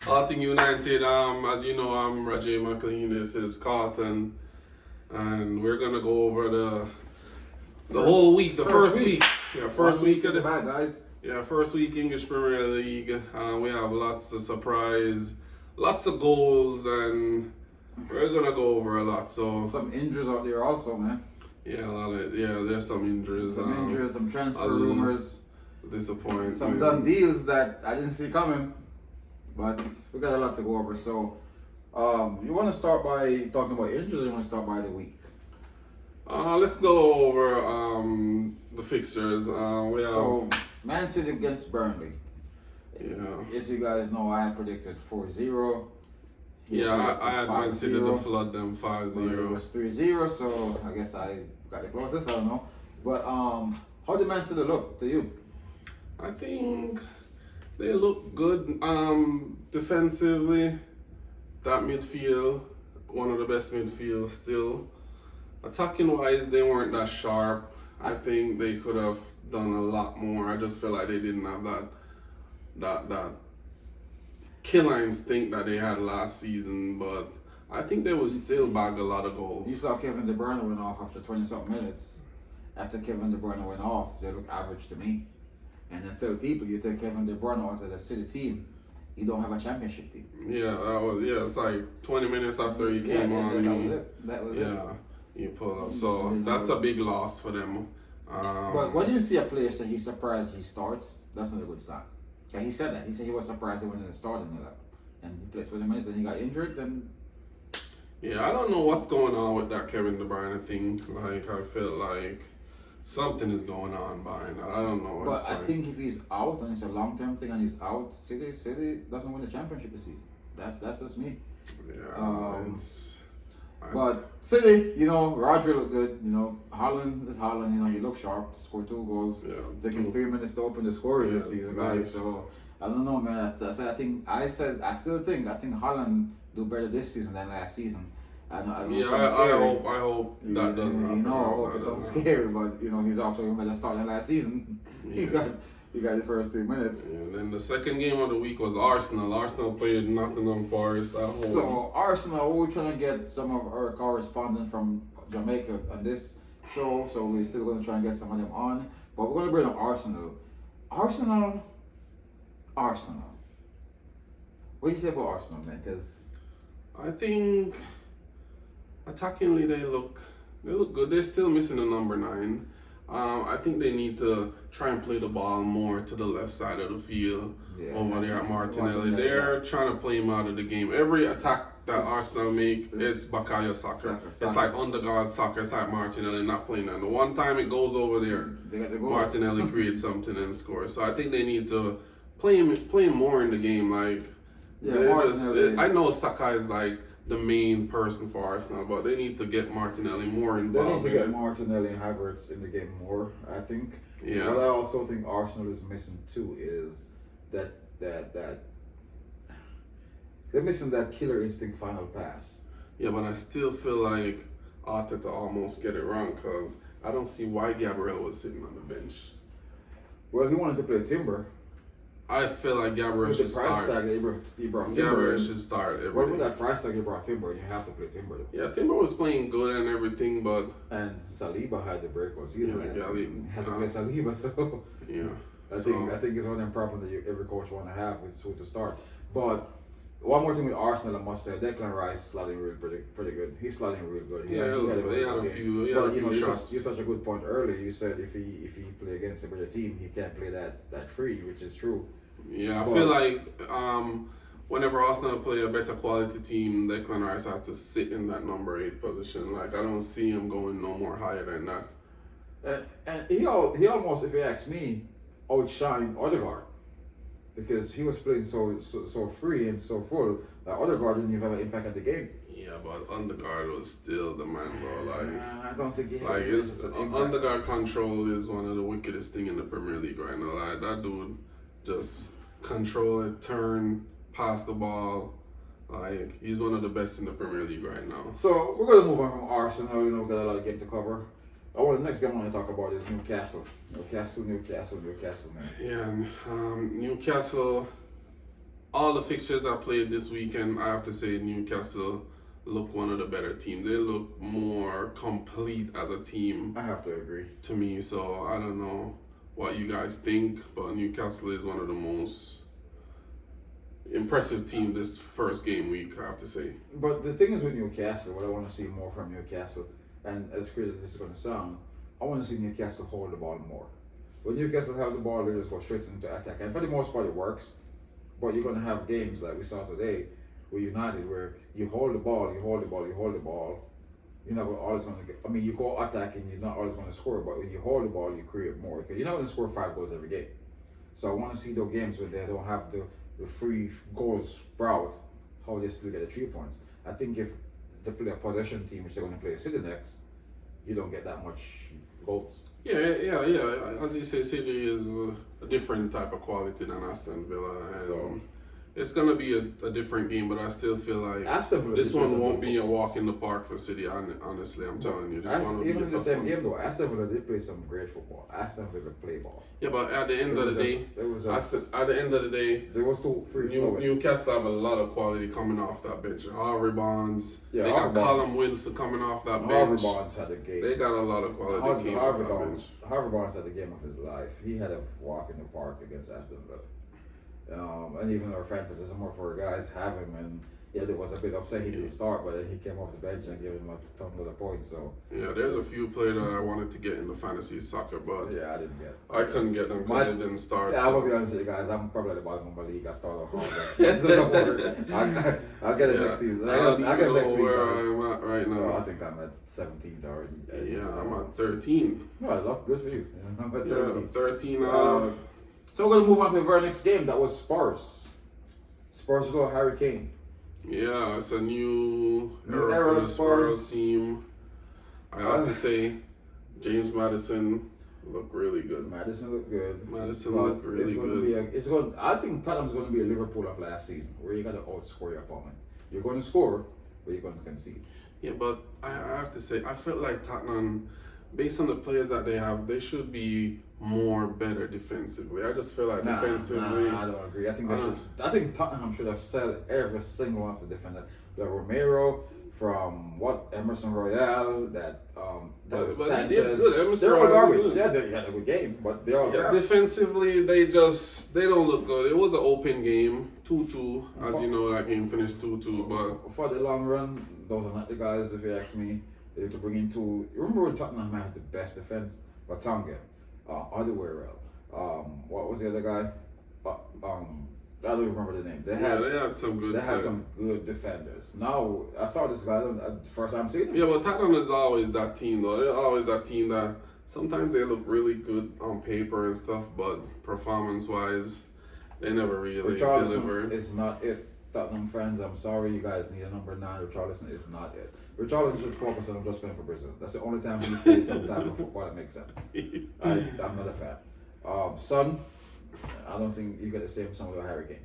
All thing United, as you know, I'm Rajiv McLean. This is Carlton, and we're gonna go over the whole week, the first week. Yeah, first week of the bad guys. yeah, first week English Premier League. We have lots of surprise, lots of goals, and we're gonna go over a lot. So Some injuries out there also, man. yeah, there's some injuries. Some injuries, some transfer a little rumors, Disappointing. some done deals that I didn't see coming. But we got a lot to go over. So, you want to start by talking about injuries, or you want to start by the week? Let's go over the fixtures. We have So, Man City against Burnley. yeah. As you guys know, I had predicted 4-0. I had Man City to flood them 5-0. It was 3-0, so I guess I got the closest. I don't know. But how did Man City look to you? I think they look good defensively. That midfield, one of the best midfields still. Attacking wise, they weren't that sharp. I think they could have done a lot more. I just feel like they didn't have that killer instinct that they had last season, but I think they would still bag a lot of goals. You saw Kevin De Bruyne went off after 20-something minutes. After Kevin De Bruyne went off, they look average to me. And I tell people, you take Kevin De Bruyne out of the City team, you don't have a championship team. It's like 20 minutes after he came on. That was it. That was it. Yeah, you pull up. So that's a big loss for them. But when you see a player say he's surprised he starts, that's not a good sign. Yeah, he said that. He said he was surprised he went in the starting lineup. And he played 20 minutes, then he got injured, then... Yeah, I don't know what's going on with that Kevin De Bruyne thing. Like, I feel like something is going on behind that. I don't know. But I think if he's out, and it's a long-term thing, and he's out, City doesn't win the championship this season. That's just me. Yeah, But City, Roger looked good. Holland is Holland. He looked sharp. Scored 2 goals. Yeah, Took him 3 minutes to open the score this season, guys. nice. So I don't know, man. I think Holland do better this season than last season. I hope that doesn't happen. I hope it sounds scary, but he's off to a better start than last season. Yeah. He got the first 3 minutes. Yeah, and then the second game of the week was Arsenal. Arsenal played Nottingham Forest at home. So Arsenal, we're trying to get some of our correspondents from Jamaica on this show, so we're still going to try and get some of them on. But we're going to bring up Arsenal. Arsenal. What do you say about Arsenal, man? Because I think attackingly they look good. They're still missing a number 9. I think they need to try and play the ball more to the left side of the field over there at Martinelli. They're trying to play him out of the game. Every attack that Arsenal make, it's Bakayo soccer. It's like underguard soccer. It's like Martinelli not playing that. The one time it goes over there, Martinelli creates something and scores. So I think they need to play him more in the game. Like I know Saka is like the main person for Arsenal, but they need to get Martinelli more involved. they need to get Martinelli and Havertz in the game more, I think. Yeah. What I also think Arsenal is missing too is that they're missing that killer instinct final pass. Yeah, but I still feel like Arteta almost get it wrong because I don't see why Gabriel was sitting on the bench. Well, he wanted to play Timber. I feel like Gabriel should start. With the price tag he brought Timber. Gabriel should start every What with day. that price tag he brought Timber, you have to play Timber. Yeah, Timber was playing good and everything, but and Saliba had the break on season last season. Had to play Saliba, so yeah. I think it's one of them problems that every coach want to have is who to start. But one more thing with Arsenal, I must say, Declan Rice slotting real pretty good. He's slotting real good. He had a few shots. You touched a good point earlier. You said if he play against a better team, he can't play that free, which is true. Yeah, I feel like whenever Arsenal play a better quality team, Declan Rice has to sit in that number 8 position. Like I don't see him going no more higher than that. And he almost, if you ask me, outshined Odegaard. Because he was playing so free and so full that Odegaard didn't even have an impact at the game. Yeah, but Underguard was still the man, bro. Like I don't think he had Underguard control is one of the wickedest thing in the Premier League right now. Like that dude just control it, turn, pass the ball. Like he's one of the best in the Premier League right now. So we're gonna move on from Arsenal. We've got a lot of game to cover. The next game I want to talk about is Newcastle. Newcastle, man. Yeah, Newcastle all the fixtures I played this weekend, I have to say Newcastle look one of the better teams. They look more complete as a team. I have to agree. To me, so I don't know what you guys think, but Newcastle is one of the most impressive team this first game week, I have to say. But the thing is with Newcastle, what I want to see more from Newcastle, and as crazy as this is going to sound, I want to see Newcastle hold the ball more. When Newcastle have the ball, they just go straight into attack. And for the most part, it works. But you're going to have games like we saw today with United where you hold the ball. You're not always going to get, I mean, you go attacking, you're not always going to score, but when you hold the ball, you create more. Because you're not going to score 5 goals every game. So I want to see those games where they don't have the free goals sprout, how they still get the 3 points. I think if they play a possession team, which they're going to play City next, you don't get that much goals. Yeah. As you say, City is a different type of quality than Aston Villa. And So it's going to be a different game, but I still feel like Aston Villa this one won't be a football. walk in the park for City, honestly, I'm telling you. This one will Even be a in the tough same one. game though, Aston Villa did play some great football. Aston Villa play ball. Yeah, but at the end of the day, at the end of the day, there was 2 free flowing. Newcastle have a lot of quality coming off that bench. Harvey Barnes, Yeah, they Harvey got Barnes. Callum Wilson coming off that Harvey bench. Barnes had a game. They got a lot of quality came off that bench. Harvey Barnes had the game of his life. He had a walk in the park against Aston Villa. And even our fantasy, some more for guys have him, and yeah, there was a bit upset he didn't start, but then he came off the bench and gave him a ton of the points. So Yeah, there's a few players that I wanted to get in the fantasy soccer, but yeah, I didn't get. I couldn't get them because they didn't start. Yeah, I will be honest with you guys. I'm probably at the bottom of my league. I started off hard. I'll get it next season. I'll get it next week. Where Guys. I'm at right now. I think I'm at 17th already. Yeah, I'm at 13. No, good for you. I'm at 17. 13 So we're gonna move on to the very next game. That was Spurs. Spurs go Harry Kane. Yeah, it's a new New era era for the Spurs Spurs. team. I have to say, James Maddison looked really good. Madison looked good. Madison But looked really it's going good. to be it's going. I think Tottenham's going to be a Liverpool of last season, where you got to outscore your opponent. You're going to score, but you're going to concede. Yeah, but I have to say, I felt like Tottenham, based on the players that they have, they should be better defensively. I just feel like defensively. I don't agree. I think they should. I think Tottenham should have said every single one of the defenders. The Romero from Emerson Royale, that But Sanchez. they did good. Emerson They're all Royale garbage. good. Yeah, they had a good game, but they're all Yeah, garbage. defensively, they don't look good. It was an open game, 2-2. As you know, that game finished 2-2. But For the long run, those are not the guys, if you ask me. They need to bring in two. Remember when Tottenham had the best defense? Vertonghen, Alderweireld. What was the other guy? I don't remember the name. They had some good. They had some good defenders. Now I saw this guy first time seeing him. Yeah, but Tottenham is always that team, though. They're always that team that sometimes they look really good on paper and stuff, but performance-wise, they never really deliver. Richarlison is not it. Tottenham fans, I'm sorry, you guys need a number 9. Richarlison is not it. Richarlison should focus on just playing for Brazil. That's the only time he plays some type of football that makes sense. I'm not a fan. Son, I don't think you get the same Son with Harry Kane.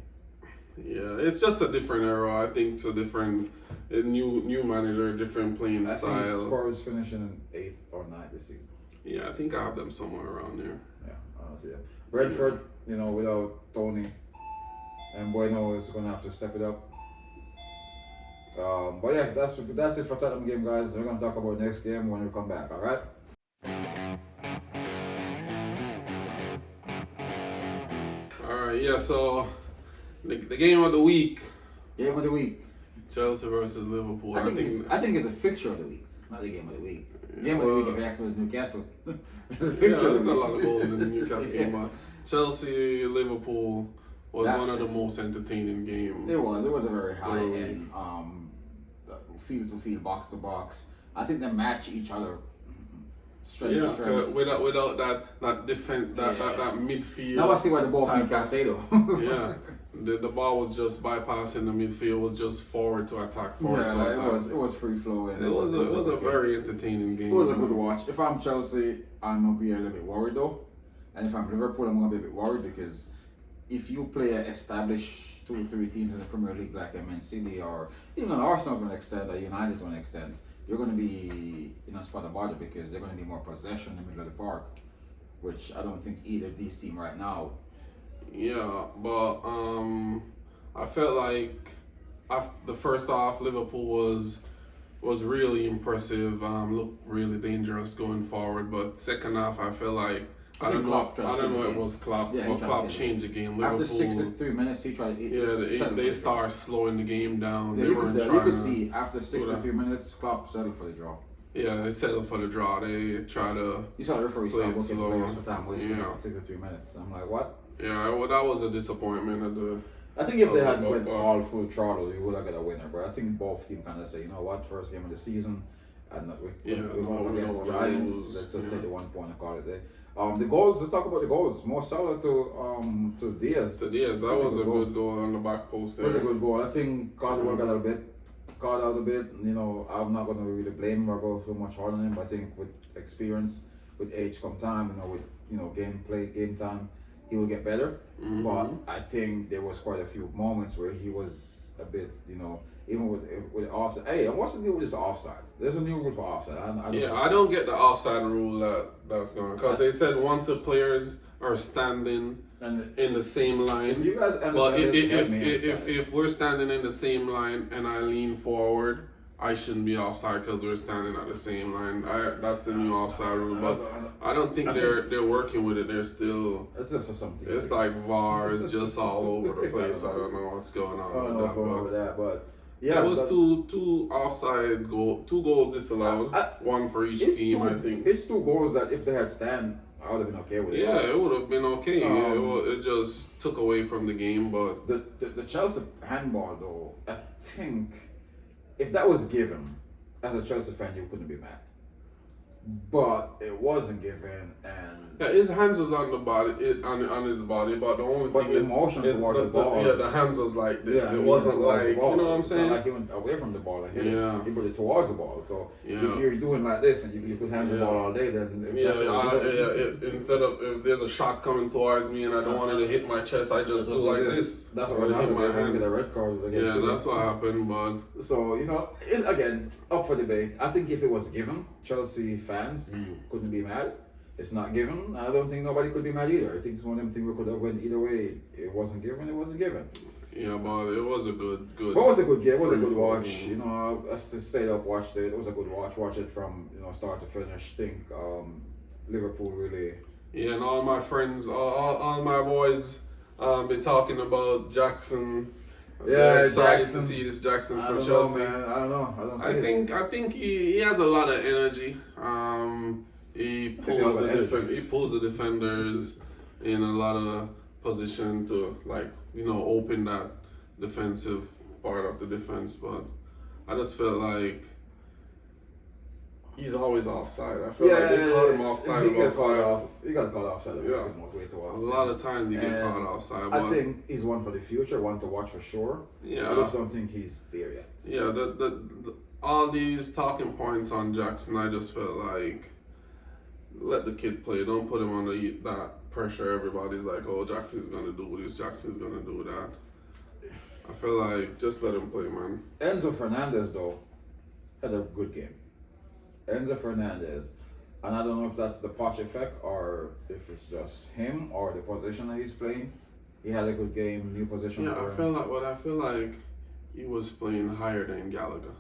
Yeah, it's just a different era. I think it's a different, new manager, different playing I style. see Spurs finishing in 8th or 9th this season. Yeah, I think I have them somewhere around there. Yeah, I don't see that. Brentford, without Tony and Bueno is going to have to step it up. But yeah, that's it for Tottenham game, guys. We're going to talk about next game when we come back, all right? All right, yeah, so the game of the week, Game of the week. Chelsea versus Liverpool. I think it's a fixture of the week, not the game of the week. Game of the week, if you ask me, is Newcastle. It's a fixture of there's the a week. lot of goals in the Newcastle game, but Chelsea, Liverpool was one of the most entertaining games. It was a very high end, field to field, box to box. I think they match each other. Strength to strength. Without that defense, that midfield. Now I see why the ball from Casado. Yeah, the ball was just bypassing the midfield, was just forward to attack. It was free flowing. It was a very entertaining game. It was a good watch. If I'm Chelsea, I'm gonna be a little bit worried though, and if I'm Liverpool, I'm gonna be a bit worried because if you play an established 2 or 3 teams in the Premier League like Man City or even Arsenal to an extent or United to an extent, you're going to be in a spot of bother because they're going to be more possession in the middle of the park, which I don't think either of these teams right now. Yeah, but I felt like after the first half, Liverpool was really impressive. Looked really dangerous going forward. But second half, I felt like I don't know. It was Klopp. Yeah, Klopp changed the game. After Liverpool, 63 minutes, he tried. They start slowing the game down. Yeah, they you could see after 63 minutes, Klopp settled for the draw. Yeah, they settled for the draw. They try to. You saw the referee start booking slow. players for time wasting after 63 minutes. I'm like, what? Yeah, well, that was a disappointment at the. I think if they had went all full throttle, you would have got a winner. But I think both teams kind of say, you know what, first game of the season, and we're going up against Giants. Let's just take the 1 point and call it a day. The goals. Let's talk about the goals. Mo Salah to Diaz. To Diaz, that was a good goal on the back post there. Really good goal. I think Caldwell got caught out a bit. You know, I'm not going to really blame him or go too much hard on him. But I think with experience, with age come time, with game time, he will get better. Mm-hmm. But I think there was quite a few moments where he was a bit, even with offside. Hey, and what's the deal with this offside? There's a new rule for offside. I don't get the offside rule that's going, because they said once the players are standing in the same line. If you guys understand, if we're standing in the same line and I lean forward, I shouldn't be offside because we're standing at the same line. That's the new offside rule, but I don't think they're working with it. They're still. It's just something. It's like VAR is just all over the place. I don't know what's going on. I don't know what's going on with that, but yeah, it was two offside two goals disallowed, one for each team. I think it's 2 goals that if they had stand, I would have been okay with it. Yeah, it would have been okay. It just took away from the game, but the Chelsea handball though, I think. If that was given, as a Chelsea fan, you couldn't be mad. But it wasn't given, and his hands was on the body, on his body. But the only thing the motion towards the ball. The hands was like this. Yeah, it wasn't like you know what I'm saying. Like he went away from the ball. Like he put it towards the ball. So if you're doing like this and you put hands on the ball all day, then instead of if there's a shot coming towards me and I don't want it to hit my chest, I just do like this. That's what happened. They're going to get a red card against you. That's what happened. But so it's, again, up for debate. I think if it was given, Chelsea fans couldn't be mad. It's not given. I don't think nobody could be mad either. I think it's one of them things we could have went either way. It wasn't given. It wasn't given. Yeah, but it was a good. But it was a good game. It was a good watch. I stayed up, watched it. It was a good watch. Watch it from start to finish. Think Liverpool really. Yeah, and all my friends, all my boys, been talking about Jackson. Yeah, excited Jackson. to see this Jackson for Chelsea. Chelsea. Man. I don't know. I think he has a lot of energy. He pulls the defenders in a lot of position to open that defensive part of the defense. But I just felt like he's always offside. I feel like they caught him offside. He got caught offside. Way too often. A lot of times he gets caught offside. I think he's one for the future, one to watch for sure. Yeah. I just don't think he's there yet. Yeah, all these talking points on Jackson, I just felt like let the kid play. Don't put him under that pressure. Everybody's like, oh, Jackson's gonna do this. Jackson's gonna do that. I feel like just let him play, man. Enzo Fernandez though had a good game. Enzo Fernandez, and I don't know if that's the Poch effect or if it's just him or the position that he's playing. He had a good game, new position. Yeah, I feel like he was playing higher than Gallagher.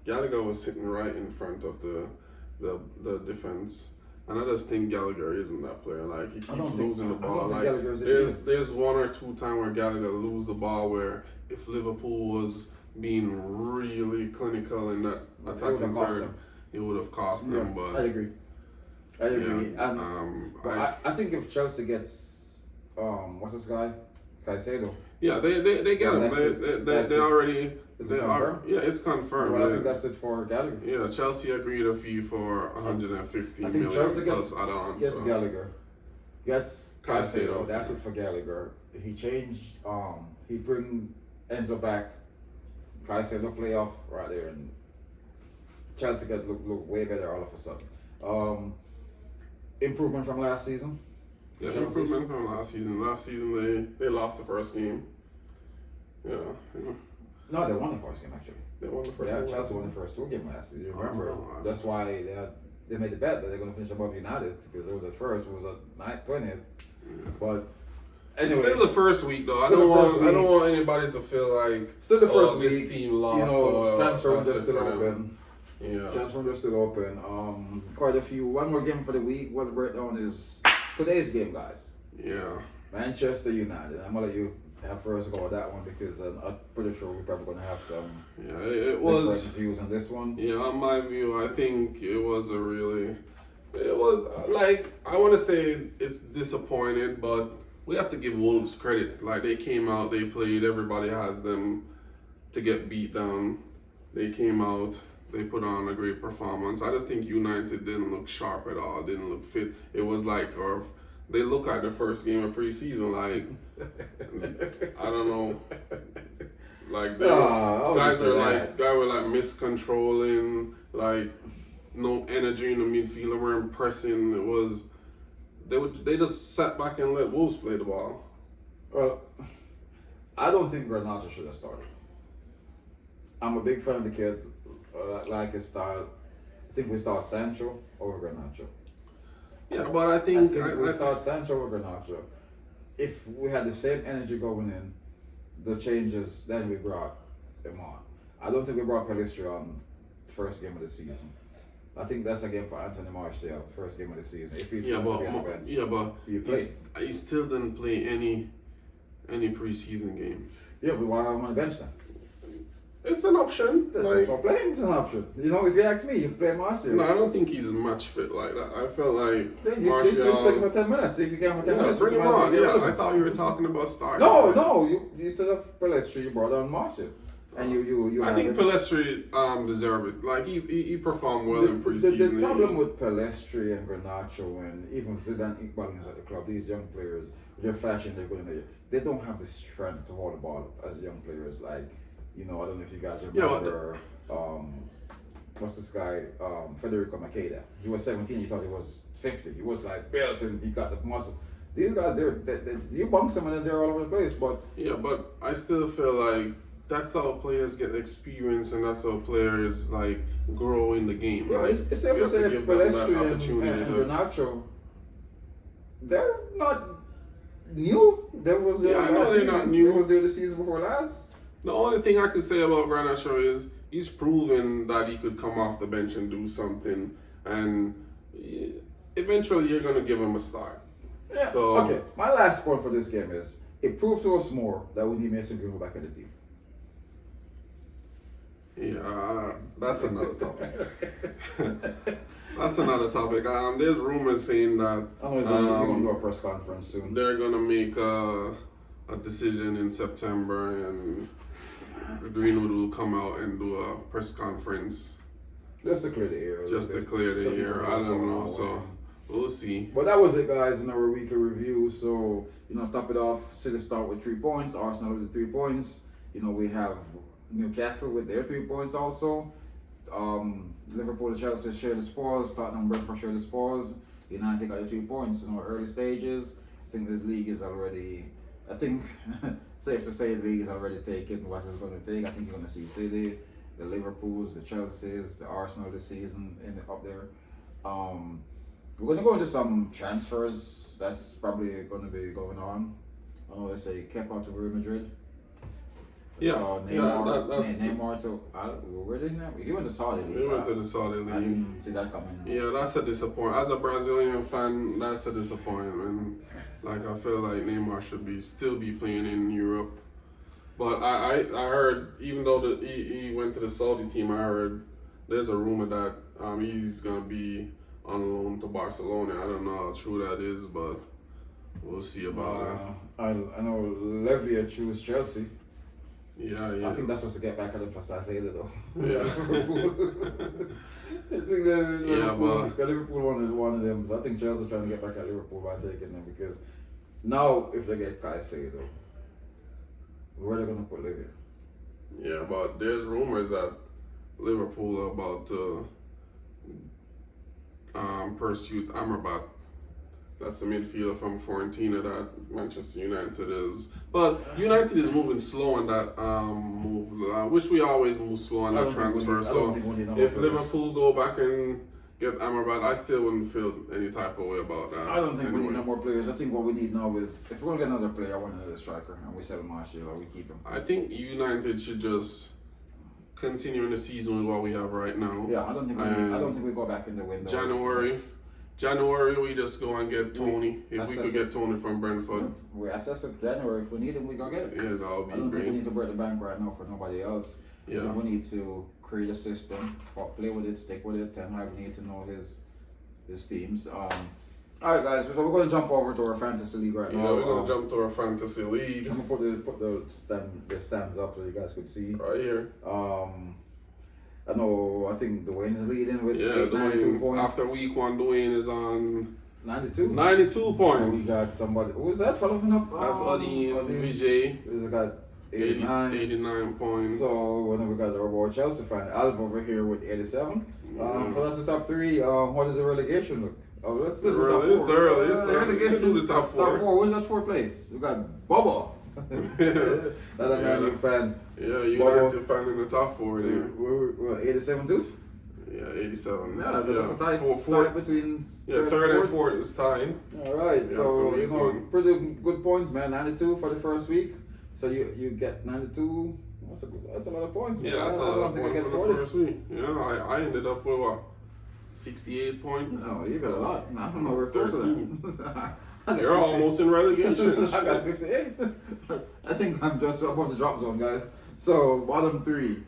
Gallagher was sitting right in front of the defense, and I just think Gallagher isn't that player. Like he keeps losing the ball. Like there's one or two times where Gallagher lose the ball where if Liverpool was being really clinical in that attacking third, it would have cost them. But I agree. Yeah, and I think if Chelsea gets what's this guy, Caicedo. Yeah, they get him. They already. Is it confirmed? Yeah, it's confirmed. Well, I think that's it for Gallagher. Yeah, Chelsea agreed a fee for 150 million. I think Chelsea plus add-ons. Gets Gallagher. Gets Caicedo. That's it for Gallagher. He changed. He bring Enzo back. Caicedo play off right there, and Chelsea got look way better all of a sudden. Improvement from last season. Yeah, improvement from last season. Last season they lost the first game. Yeah. No, they won the first game actually. They won the first game. game. Yeah, Chelsea won the first 2 games last season. Remember? That's why they made the bet that they're going to finish above United because it was at first. It was at 20th. Yeah. But It's still the first week though. I don't want anybody to feel like still the first week. This team lost. You know, transfer window still open. Yeah. Transfer window still open. Quite a few. One more game for the week. What the breakdown is today's game, guys. Yeah. Manchester United. I'm gonna let you have first go with that one because I'm pretty sure we're probably gonna have some. Yeah, it was different views on this one. Yeah, on my view, I think it was like, I want to say it's disappointed, but we have to give Wolves credit. Like, they came out, they played, everybody has them to get beat down. They came out, they put on a great performance. I just think United didn't look sharp at all, didn't look fit. It was like, or they look like the first game of preseason. Like, I don't know. Like, guys were like miscontrolling, like no energy in the midfield, weren't pressing. It was they just sat back and let Wolves play the ball. Well, I don't think Garnacho should have started. I'm a big fan of the kid. Like his style. I think we start Sancho over Garnacho. Yeah, but I think we start Sancho over Garnacho. If we had the same energy going in, the changes, then we brought him on. I don't think we brought Pelistri on the first game of the season. I think that's a game for Anthony Martial, first game of the season. If he's going to be on the bench. Yeah, but he still didn't play any preseason games. Yeah, but why have him on the bench then? It's an option. That's also playing is an option. You know, if you ask me, you play Martial. No, I don't think he's match fit like that. I felt like Martial. You play for 10 minutes. If you can for 10 minutes, bring him on. Yeah, I thought you were talking about starting. No. You said of Pelistri, you brought on Martial. And you I think Pelistri deserved it. Like he performed well in preseason. The problem with Pelistri and Garnacho and even Zidane Iqbal at the club, these young players, they're flashing, they're going there. They don't have the strength to hold the ball up as young players. Like, you know, I don't know if you guys remember. What's this guy? Federico Makeda. He was 17. He thought he was 50. He was like built and he got the muscle. These guys, you bump them and they're all over the place. But yeah, but I still feel like that's how players get experience and that's how players like grow in the game. Yeah, like, it's safe to say that Pelistri and Garnacho, they're not new. They're not new. They was there the season before last. The only thing I can say about Garnacho is he's proven that he could come off the bench and do something, and eventually you're gonna give him a start. Yeah. So, okay. My last point for this game is it proved to us more that we need Mason Greenwood back in the team. Yeah, that's another topic. That's another topic. There's rumors saying that they're gonna do a press conference soon. They're gonna make a decision in September, and Greenwood will come out and do a press conference. Just to clear the air. I don't know. So we'll see. But that was it, guys, in our weekly review. So, top it off. City start with 3 points. Arsenal with the 3 points. We have Newcastle with their 3 points also. Liverpool and Chelsea share the spoils. Tottenham and Brentford share the spoils. United got the 3 points in our early stages. I think the league is already... safe to say the league is already taken what it's going to take. I think you're going to see City, the Liverpools, the Chelseas, the Arsenal this season up there. We're going to go into some transfers. That's probably going to be going on. I know they say Kepa to Real Madrid. Neymar to where did he went to Saudi League. He went to the Saudi League. I didn't see that coming. Yeah, that's a disappointment. As a Brazilian fan, that's a disappointment. Like, I feel like Neymar should still be playing in Europe. But I heard, even though he went to the Saudi team, I heard there's a rumor that he's gonna be on loan to Barcelona. I don't know how true that is, but we'll see about it. I know Levia chose Chelsea. Yeah. I think that's just to get back at him for Sassuolo, though. Yeah. I think that Liverpool wanted them. So I think Chelsea trying to get back at Liverpool by taking them because now if they get Caicedo, where are they going to put Levia? Yeah, but there's rumors that Liverpool are about to pursue Amrabat. That's the midfielder from Fiorentina that Manchester United is. But United is moving slow on that move, which we always move slow on that transfer. So if Liverpool go back and get Amrabat, I still wouldn't feel any type of way about that. I don't think we need no more players. I think what we need now is, if we're going to get another player, I want another striker, and we sell him last year, or we keep him. I think United should just continue in the season with what we have right now. Yeah, I don't think we go back in the window. January, we just go and get Tony. If we could get Tony from Brentford. We assess it January. If we need him, we go get it. Yeah, that would be I don't great. think we need to break the bank right now for nobody else. Yeah. I think we need to create a system, play with it, stick with it. Ten Hag need to know his teams. Alright guys, so we're going to jump over to our fantasy league right now. Yeah, we're going to jump to our fantasy league. I'm going to put the stands up so you guys could see. Right here. I think Dwayne is leading with 92 points. After week 1, Dwayne is on 92? 92 points. We got somebody. Who is that following up? That's Odin Vijay. He's got 89 points. So then we got our boy Chelsea fan Alf over here with 87. So that's the top 3. What does the relegation look? Oh, let's do the top 4. It's early. It's relegation. Do the top 4. Top 4. Who's that 4th place? We got Bubba. That's a Man U fan. Yeah, United fan in the top 4 there. We're 87 too? Yeah, 87. Yeah, that's a tie between third and fourth is tied. Alright, so pretty good points, man. 92 for the first week. So you get 92. That's a lot of points. Yeah, that's a lot of points for the first week. Yeah, I ended up with what? 68 points. No, you got a lot. I don't know where close to that. You're almost in relegation. I got 58. I think I'm just above the drop zone, guys. So bottom 3,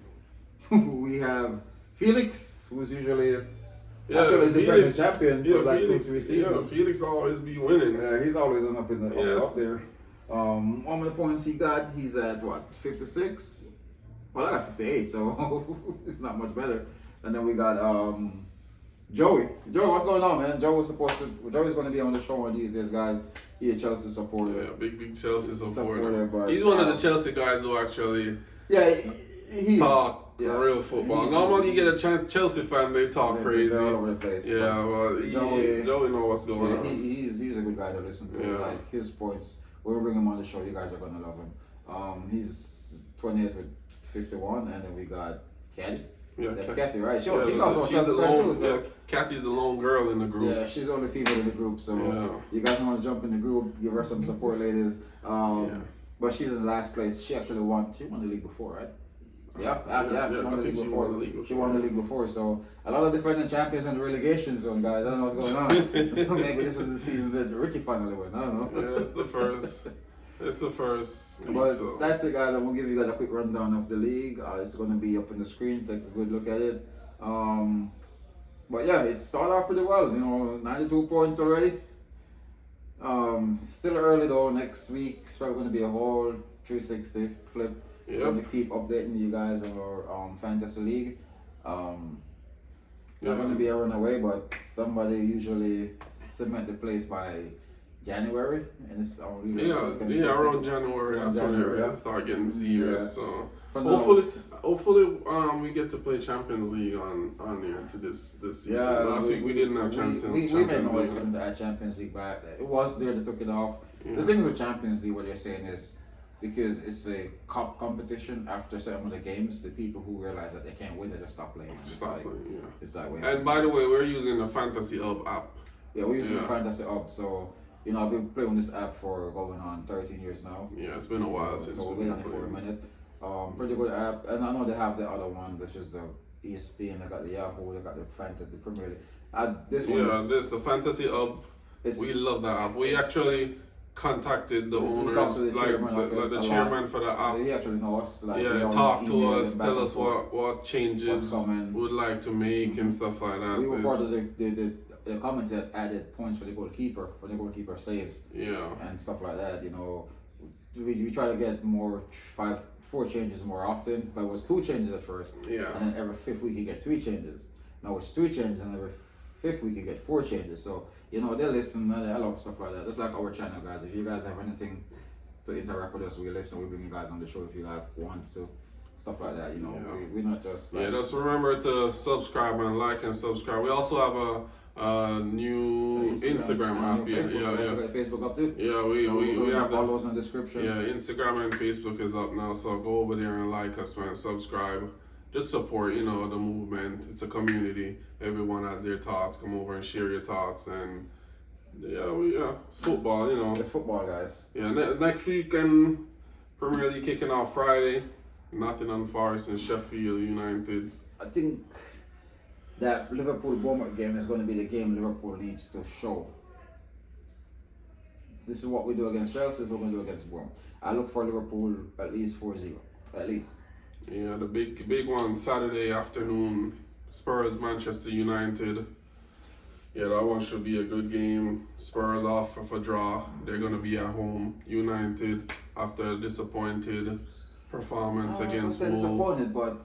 we have Felix, who's usually defending champion for like 2-3 seasons. Yeah, Felix always be winning. Yeah, he's always up there. How many points he got? He's at what, 56? Well, I got 58, so it's not much better. And then we got Joey, what's going on, man? Joey's going to be on the show one of these days, guys. He's a Chelsea supporter. Yeah, big Chelsea supporter. But, he's one of the Chelsea guys who actually talk real football. Normally you get a Chelsea fan, they talk crazy. They're all over the place. Yeah, well, Joey knows what's going on. He's a good guy to listen to. Yeah. Like his points, when we bring him on the show, you guys are going to love him. He's 28th with 51, and then we got Caddy. Yeah, that's Cathy, right? She's also she's a lone. So. Yeah, Cathy's a lone girl in the group. Yeah, she's the only female in the group. So you guys want to jump in the group, give her some support, ladies. But she's in the last place. She actually won. She won the league before, right? Yeah. She won the league before. She won the league before. So a lot of defending champions in the relegation zone, guys. I don't know what's going on. So maybe this is the season that Ricky finally won. I don't know. Yeah, it's the first. It's the first. But that's it, guys. I'm going to give you guys a quick rundown of the league. It's going to be up on the screen. Take a good look at it. But yeah, it started off pretty well. 92 points already. Still early though. Next week, it's probably going to be a whole 360 flip. Yep. We're going to keep updating you guys on our fantasy league. Not going to be a runaway, but somebody usually cement the place by January, and it's around January. That's when it start getting serious. So hopefully, we get to play Champions League on there to this season. Yeah, last week we didn't have chance. We made noise from that Champions League back. It was there. They took it off. Yeah. The thing with Champions League, what they're saying is, because it's a cup competition, after some of the games, the people who realize that they can't win, they just stop playing. It's like and by the way, we're using the Fantasy Hub app. Yeah, we're using the Fantasy Hub, so. I've been playing this app for going on 13 years now. Yeah, it's been a while since. So we've been on it for a minute. Pretty good app, and I know they have the other one, which is the ESPN. They got the Yahoo. They got the Fantasy, the Premier League. This the Fantasy Hub. We love that app. We actually contacted the owners, the chairman for the app. He actually knows us. Talk to us, tell us what changes we would like to make and stuff like that. We were part of the comments that added points for the goalkeeper when the goalkeeper saves. And stuff like that. We try to get 4 changes more often. But it was 2 changes at first. And then every 5th week you get 3 changes. Now it's 3 changes, and every 5th week you get 4 changes. So they listen. I love stuff like that. Just like our channel, guys. If you guys have anything to interact with us, we listen. We bring you guys on the show if you want to. Stuff like that. We're not just just remember to subscribe and like and subscribe. We also have a new Instagram app. Facebook up too. Yeah, we have all those in the description. Yeah, Instagram and Facebook is up now, so go over there and like us, man. Subscribe. just support, you know, the movement. It's a community. Everyone has their thoughts. Come over and share your thoughts. And it's football, you know. It's football, guys. Yeah, next weekend, Premier League kicking off Friday. Nottingham Forest and Sheffield United. I think that Liverpool-Bournemouth game is going to be the game Liverpool needs to show. This is what we do against Chelsea, this is what we're going to do against Bournemouth. I look for Liverpool at least 4-0. At least. Yeah, the big one, Saturday afternoon, Spurs, Manchester United. Yeah, that one should be a good game. Spurs off of a draw. They're going to be at home. United, after a disappointed performance against Wolves. Disappointed, but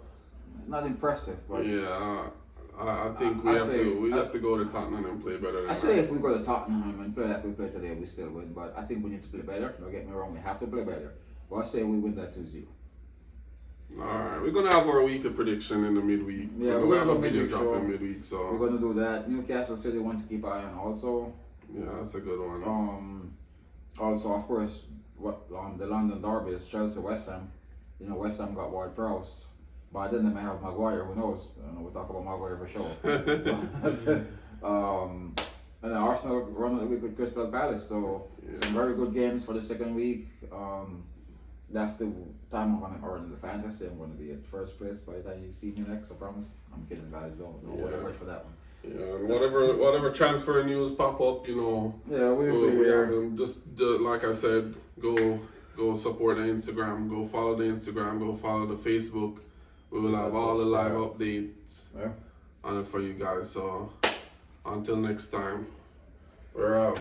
not impressive. But yeah, I think we have to go to Tottenham and play better than I say if we go to Tottenham and play like we play today, we still win. But I think we need to play better. Don't get me wrong, we have to play better. But I say we win that 2-0. Alright, we're going to have our weekly prediction in the midweek. Yeah, we're going to have a video drop in midweek. So we're going to do that. Newcastle5Aston to keep an eye on also. Yeah, that's a good one. Also, of course, the London derby is Chelsea-West Ham. You know, West Ham got Ward-Prowse. By then they may have Maguire, who knows? We'll talk about Maguire for sure. And then Arsenal run of the week with Crystal Palace. So some very good games for the second week. That's the time I'm going to earn the fantasy. I'm going to be at first place by the time you see me next, I promise. I'm kidding, guys. Don't wait for that one. Yeah, and whatever transfer news pop up, you know. Yeah, we have them. Just like I said, go support the Instagram, go follow the Instagram, go follow the Facebook. We will have all the live updates on it for you guys. So until next time, we're out.